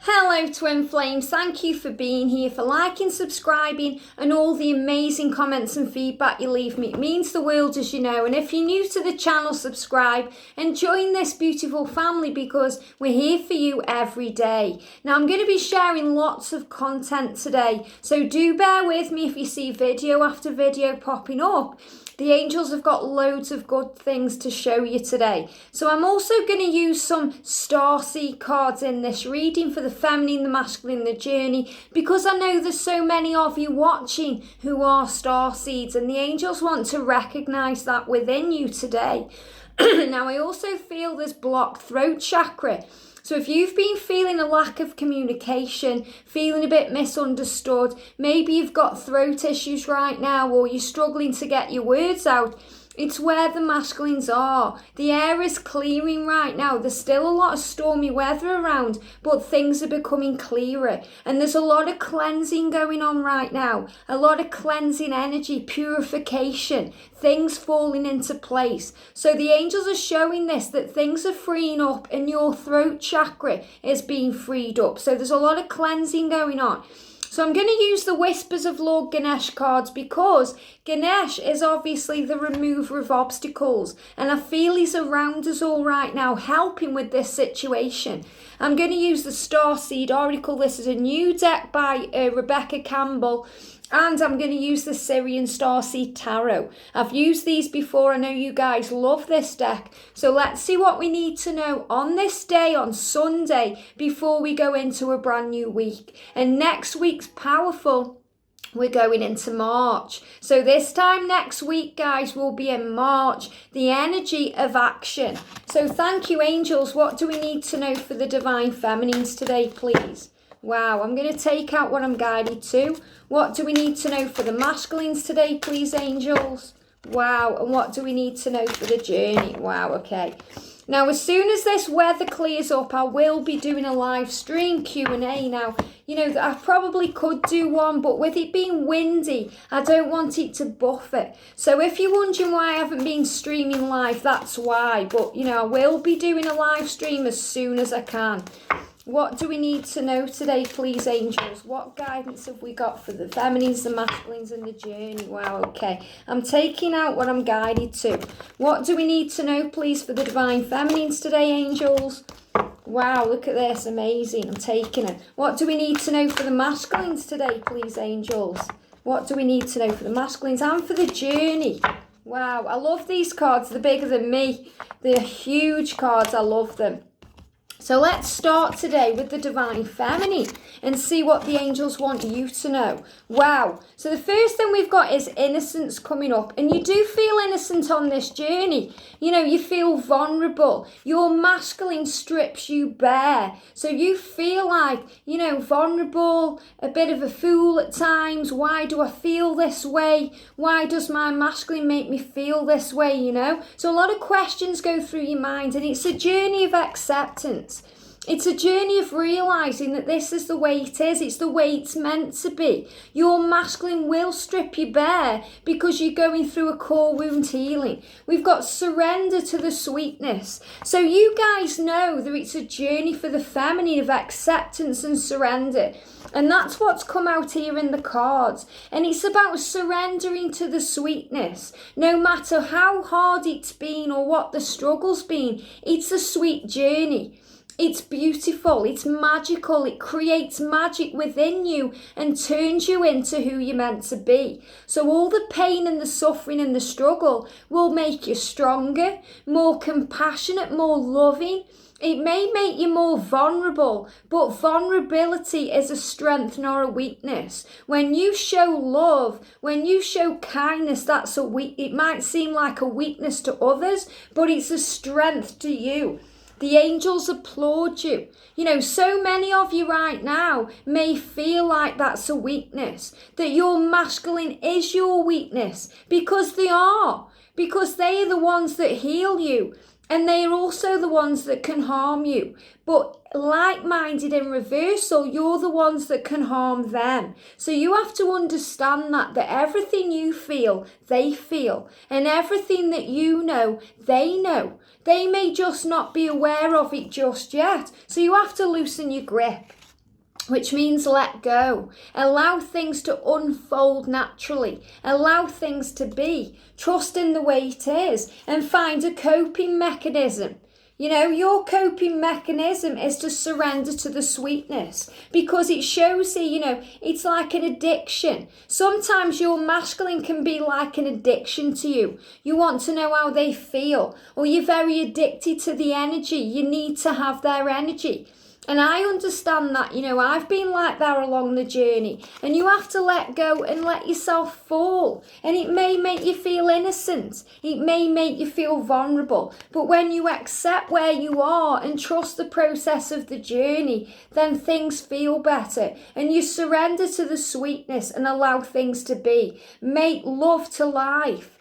Hello Twin Flames, thank you for being here, for liking, subscribing and all the amazing comments and feedback you leave me. It means the world, as you know, and if you're new to the channel, subscribe and join this beautiful family because we're here for you every day. Now I'm going to be sharing lots of content today, so do bear with me if you see video after video popping up. The angels have got loads of good things to show you today. So I'm also going to use some Starseed cards in this reading for the feminine, the masculine, the journey, because I know there's so many of you watching who are Starseeds and the angels want to recognize that within you today. Now I also feel this blocked throat chakra. So if you've been feeling a lack of communication, feeling a bit misunderstood, maybe you've got throat issues right now or you're struggling to get your words out, it's where the masculines are. The air is clearing right now. There's still a lot of stormy weather around, but things are becoming clearer. And there's a lot of cleansing going on right now. A lot of cleansing energy, purification, things falling into place. So the angels are showing this, that things are freeing up and your throat chakra is being freed up. So there's a lot of cleansing going on. So I'm going to use the Whispers of Lord Ganesha cards because Ganesha is obviously the remover of obstacles. And I feel he's around us all right now, helping with this situation. I'm going to use the Starseed Oracle. This is a new deck by Rebecca Campbell. And I'm going to use the Sirian Starseed Tarot. I've used these before. I know you guys love this deck. So let's see what we need to know on this day, on Sunday, before we go into a brand new week. And next week's powerful. We're going into March. So this time next week, guys, will be in March, the energy of action. So thank you, angels. What do we need to know for the divine feminines today, please? Wow, I'm going to take out what I'm guided to. What do we need to know for the masculines today, please, angels? Wow, and what do we need to know for the journey? Wow, okay. Now, as soon as this weather clears up, I will be doing a live stream Q&A. Now, you know, I probably could do one, but with it being windy, I don't want it to buffet. So if you're wondering why I haven't been streaming live, that's why. But, you know, I will be doing a live stream as soon as I can. What do we need to know today, please, angels? What guidance have we got for the feminines, the masculines, and the journey? Wow, okay. I'm taking out what I'm guided to. What do we need to know, please, for the divine feminines today, angels? Wow, look at this. Amazing. I'm taking it. What do we need to know for the masculines today, please, angels? What do we need to know for the masculines and for the journey? Wow, I love these cards. They're bigger than me. They're huge cards. I love them. So let's start today with the divine feminine and see what the angels want you to know. Wow. So the first thing we've got is innocence coming up. And you do feel innocent on this journey. You know, you feel vulnerable. Your masculine strips you bare. So you feel like, you know, vulnerable, a bit of a fool at times. Why do I feel this way? Why does my masculine make me feel this way, you know? So a lot of questions go through your mind and it's a journey of acceptance. It's a journey of realising that this is the way it is. It's the way it's meant to be. Your masculine will strip you bare because you're going through a core wound healing. We've got surrender to the sweetness. So you guys know that it's a journey for the feminine of acceptance and surrender. And that's what's come out here in the cards. And it's about surrendering to the sweetness. No matter how hard it's been or what the struggle's been, it's a sweet journey. It's beautiful, it's magical, it creates magic within you and turns you into who you're meant to be. So all the pain and the suffering and the struggle will make you stronger, more compassionate, more loving. It may make you more vulnerable, but vulnerability is a strength, not a weakness. When you show love, when you show kindness, that's a it might seem like a weakness to others, but it's a strength to you. The angels applaud you. You know, so many of you right now may feel like that's a weakness, that your masculine is your weakness, because they are. Because they are the ones that heal you. And they are also the ones that can harm you. But like-minded in reversal, you're the ones that can harm them. So you have to understand that everything you feel, they feel. And everything that you know, they know. They may just not be aware of it just yet. So you have to loosen your grip. which means let go. Allow things to unfold naturally. Allow things to be. Trust in the way it is and find a coping mechanism. You know, your coping mechanism is to surrender to the sweetness, because it shows here, you know, it's like an addiction. Sometimes your masculine can be like an addiction to you. You want to know how they feel, or you're very addicted to the energy. You need to have their energy. And I understand that, you know, I've been like that along the journey, and you have to let go and let yourself fall. And it may make you feel innocent. It may make you feel vulnerable. But when you accept where you are and trust the process of the journey, then things feel better. And you surrender to the sweetness and allow things to be. Make love to life.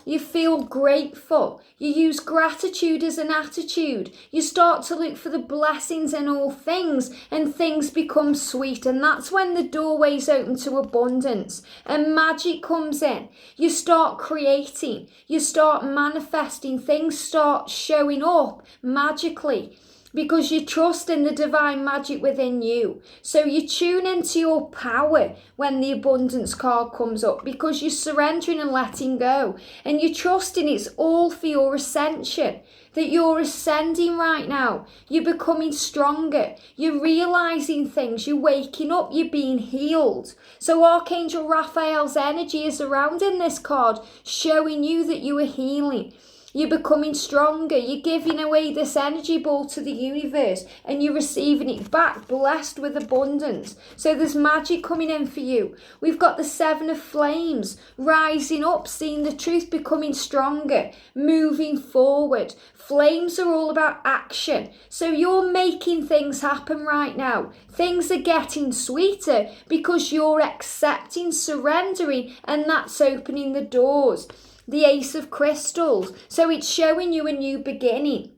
You feel grateful. You use gratitude as an attitude. You start to look for the blessings in all things, and things become sweet. And that's when the doorways open to abundance and magic comes in. You start creating. You start manifesting. Things start showing up magically, because you trust in the divine magic within you. So you tune into your power when the abundance card comes up, because you're surrendering and letting go. And you're trusting it's all for your ascension, that you're ascending right now. You're becoming stronger. You're realizing things. You're waking up. You're being healed. So Archangel Raphael's energy is around in this card, showing you that you are healing. You're becoming stronger. You're giving away this energy ball to the universe, and you're receiving it back, blessed with abundance. So there's magic coming in for you. We've got the Seven of Flames, rising up, seeing the truth, becoming stronger, moving forward. Flames are all about action. So you're making things happen right now. Things are getting sweeter because you're accepting, surrendering, and that's opening the doors. The Ace of Crystals. So it's showing you a new beginning.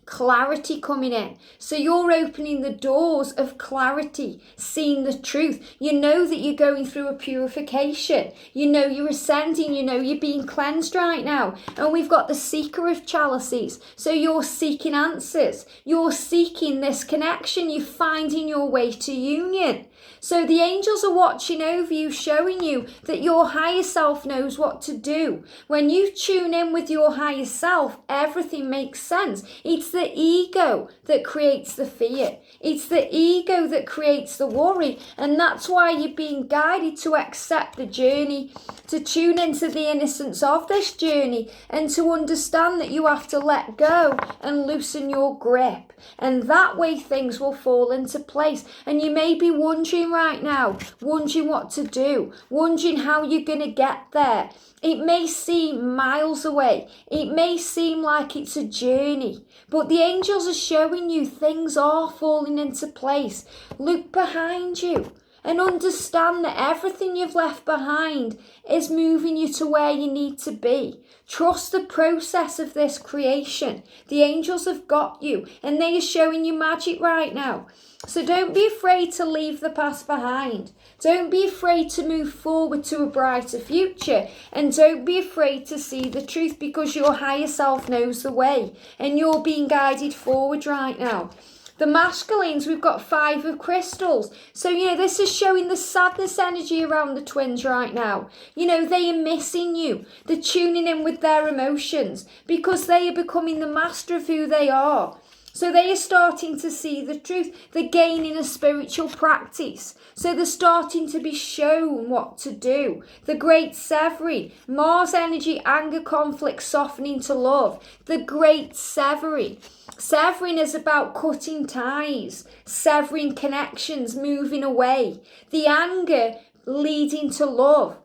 Clarity coming in. So you're opening the doors of clarity, seeing the truth. You know that you're going through a purification. You know you're ascending. You know you're being cleansed right now. And we've got the Seeker of Chalices. So you're seeking answers. You're seeking this connection. You're finding your way to union. So the angels are watching over you, showing you that your higher self knows what to do. When you tune in with your higher self, everything makes sense. It's the ego that creates the fear. It's the ego that creates the worry. And that's why you're being guided to accept the journey, to tune into the innocence of this journey, and to understand that you have to let go and loosen your grip. And that way things will fall into place. And you may be wondering right now, wondering what to do, wondering how you're going to get there. It may seem miles away. It may seem like it's a journey. But the angels are showing you things are falling into place. Look behind you and understand that everything you've left behind is moving you to where you need to be. Trust the process of this creation. The angels have got you, and they are showing you magic right now. So don't be afraid to leave the past behind. Don't be afraid to move forward to a brighter future. And don't be afraid to see the truth, because your higher self knows the way, and you're being guided forward right now. The masculines, we've got Five of Crystals. So, this is showing the sadness energy around the twins right now. They are missing you. They're tuning in with their emotions, because they are becoming the master of who they are. So they are starting to see the truth. They're gaining a spiritual practice. So they're starting to be shown what to do. The Great Severing, Mars energy, anger, conflict, softening to love. The Great Severing. Severing is about cutting ties, severing connections, moving away. The anger leading to love.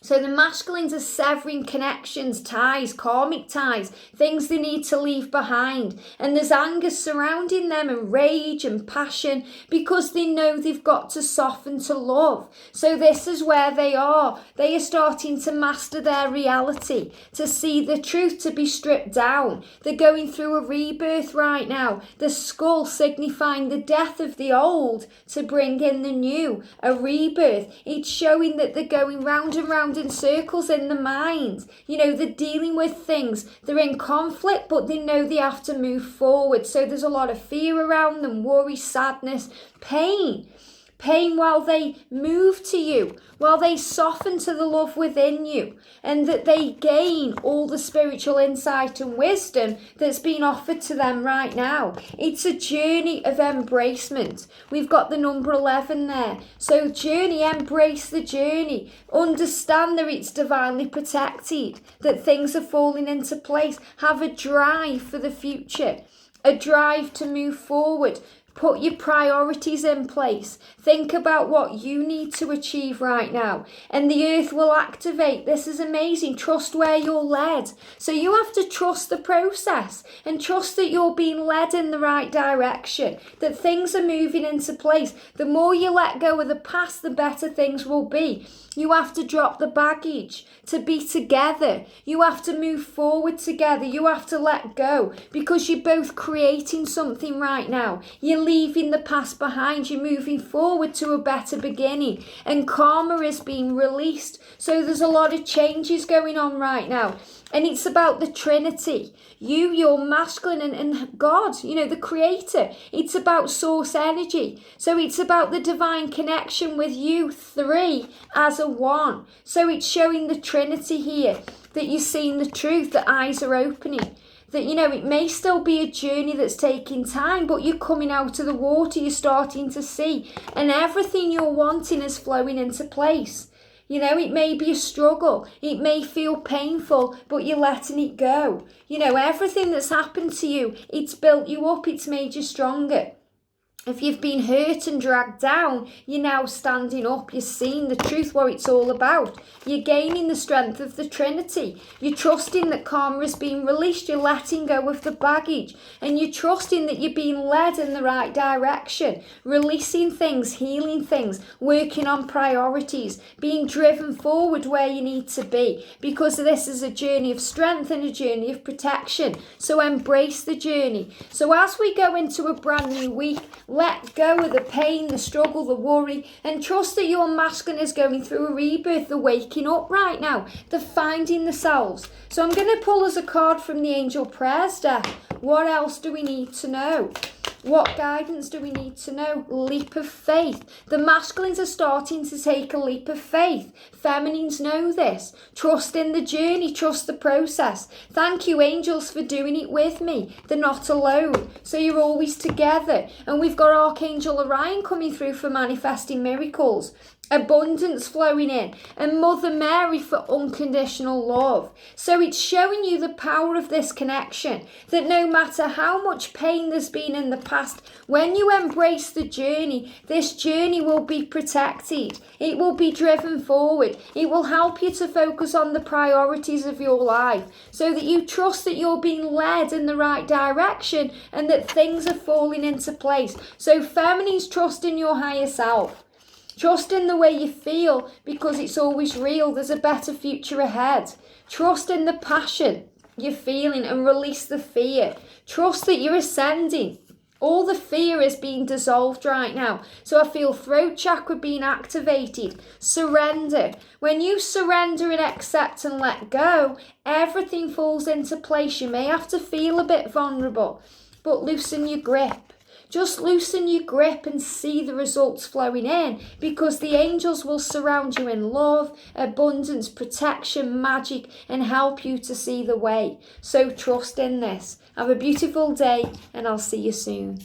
So the masculines are severing connections, ties, karmic ties, things they need to leave behind. And there's anger surrounding them, and rage and passion, because they know they've got to soften to love. So this is where they are. They are starting to master their reality, to see the truth, to be stripped down. They're going through a rebirth right now. The skull signifying the death of the old to bring in the new, a rebirth. It's showing that they're going round and round around in circles in the mind. You know, they're dealing with things. They're in conflict, but they know they have to move forward. So there's a lot of fear around them, worry, sadness, pain. Pain while they move to you, while they soften to the love within you, and that they gain all the spiritual insight and wisdom that's been offered to them right now. It's a journey of embracement. We've got the number 11 there. So journey, embrace the journey. Understand that it's divinely protected, that things are falling into place. Have a drive for the future, a drive to move forward. Put your priorities in place. Think about what you need to achieve right now. And the earth will activate. This is amazing. Trust where you're led. So you have to trust the process and trust that you're being led in the right direction, that things are moving into place. The more you let go of the past, the better things will be. You have to drop the baggage to be together. You have to move forward together. You have to let go because you're both creating something right now. You're leaving the past behind. You're moving forward to a better beginning. And karma is being released. So there's a lot of changes going on right now. And it's about the Trinity. You, your masculine, and God, you know, the Creator. It's about source energy. So it's about the divine connection with you, three as a one. So it's showing the Trinity here, that you're seeing the truth, the eyes are opening. That, you know, it may still be a journey that's taking time, but you're coming out of the water, you're starting to see. And everything you're wanting is flowing into place. You know, it may be a struggle. It may feel painful, but you're letting it go. You know, everything that's happened to you, it's built you up. It's made you stronger. If you've been hurt and dragged down, you're now standing up. You're seeing the truth, what it's all about. You're gaining the strength of the Trinity. You're trusting that karma is being released. You're letting go of the baggage. And you're trusting that you're being led in the right direction. Releasing things, healing things, working on priorities, being driven forward where you need to be. Because this is a journey of strength and a journey of protection. So embrace the journey. So as we go into a brand new week, let go of the pain, the struggle, the worry, and trust that your masculine is going through a rebirth. They're waking up right now. They're finding themselves. So I'm going to pull us a card from the Angel Prayers deck. What else do we need to know? What guidance do we need to know? Leap of faith. The masculines are starting to take a leap of faith. Feminines know this. Trust in the journey. Trust the process. Thank you, angels, for doing it with me. They're not alone. So you're always together. And we've got Archangel Orion coming through for manifesting miracles. Abundance flowing in, and Mother Mary for unconditional love. So it's showing you the power of this connection, that no matter how much pain there's been in the past, when you embrace the journey, this journey will be protected. It will be driven forward. It will help you to focus on the priorities of your life, so that you trust that you're being led in the right direction and that things are falling into place. So feminines, trust in your higher self. Trust in the way you feel, because it's always real. There's a better future ahead. Trust in the passion you're feeling and release the fear. Trust that you're ascending. All the fear is being dissolved right now. So I feel throat chakra being activated. Surrender. When you surrender and accept and let go, everything falls into place. You may have to feel a bit vulnerable, but loosen your grip. Just loosen your grip and see the results flowing in, because the angels will surround you in love, abundance, protection, magic, and help you to see the way. So trust in this. Have a beautiful day, and I'll see you soon.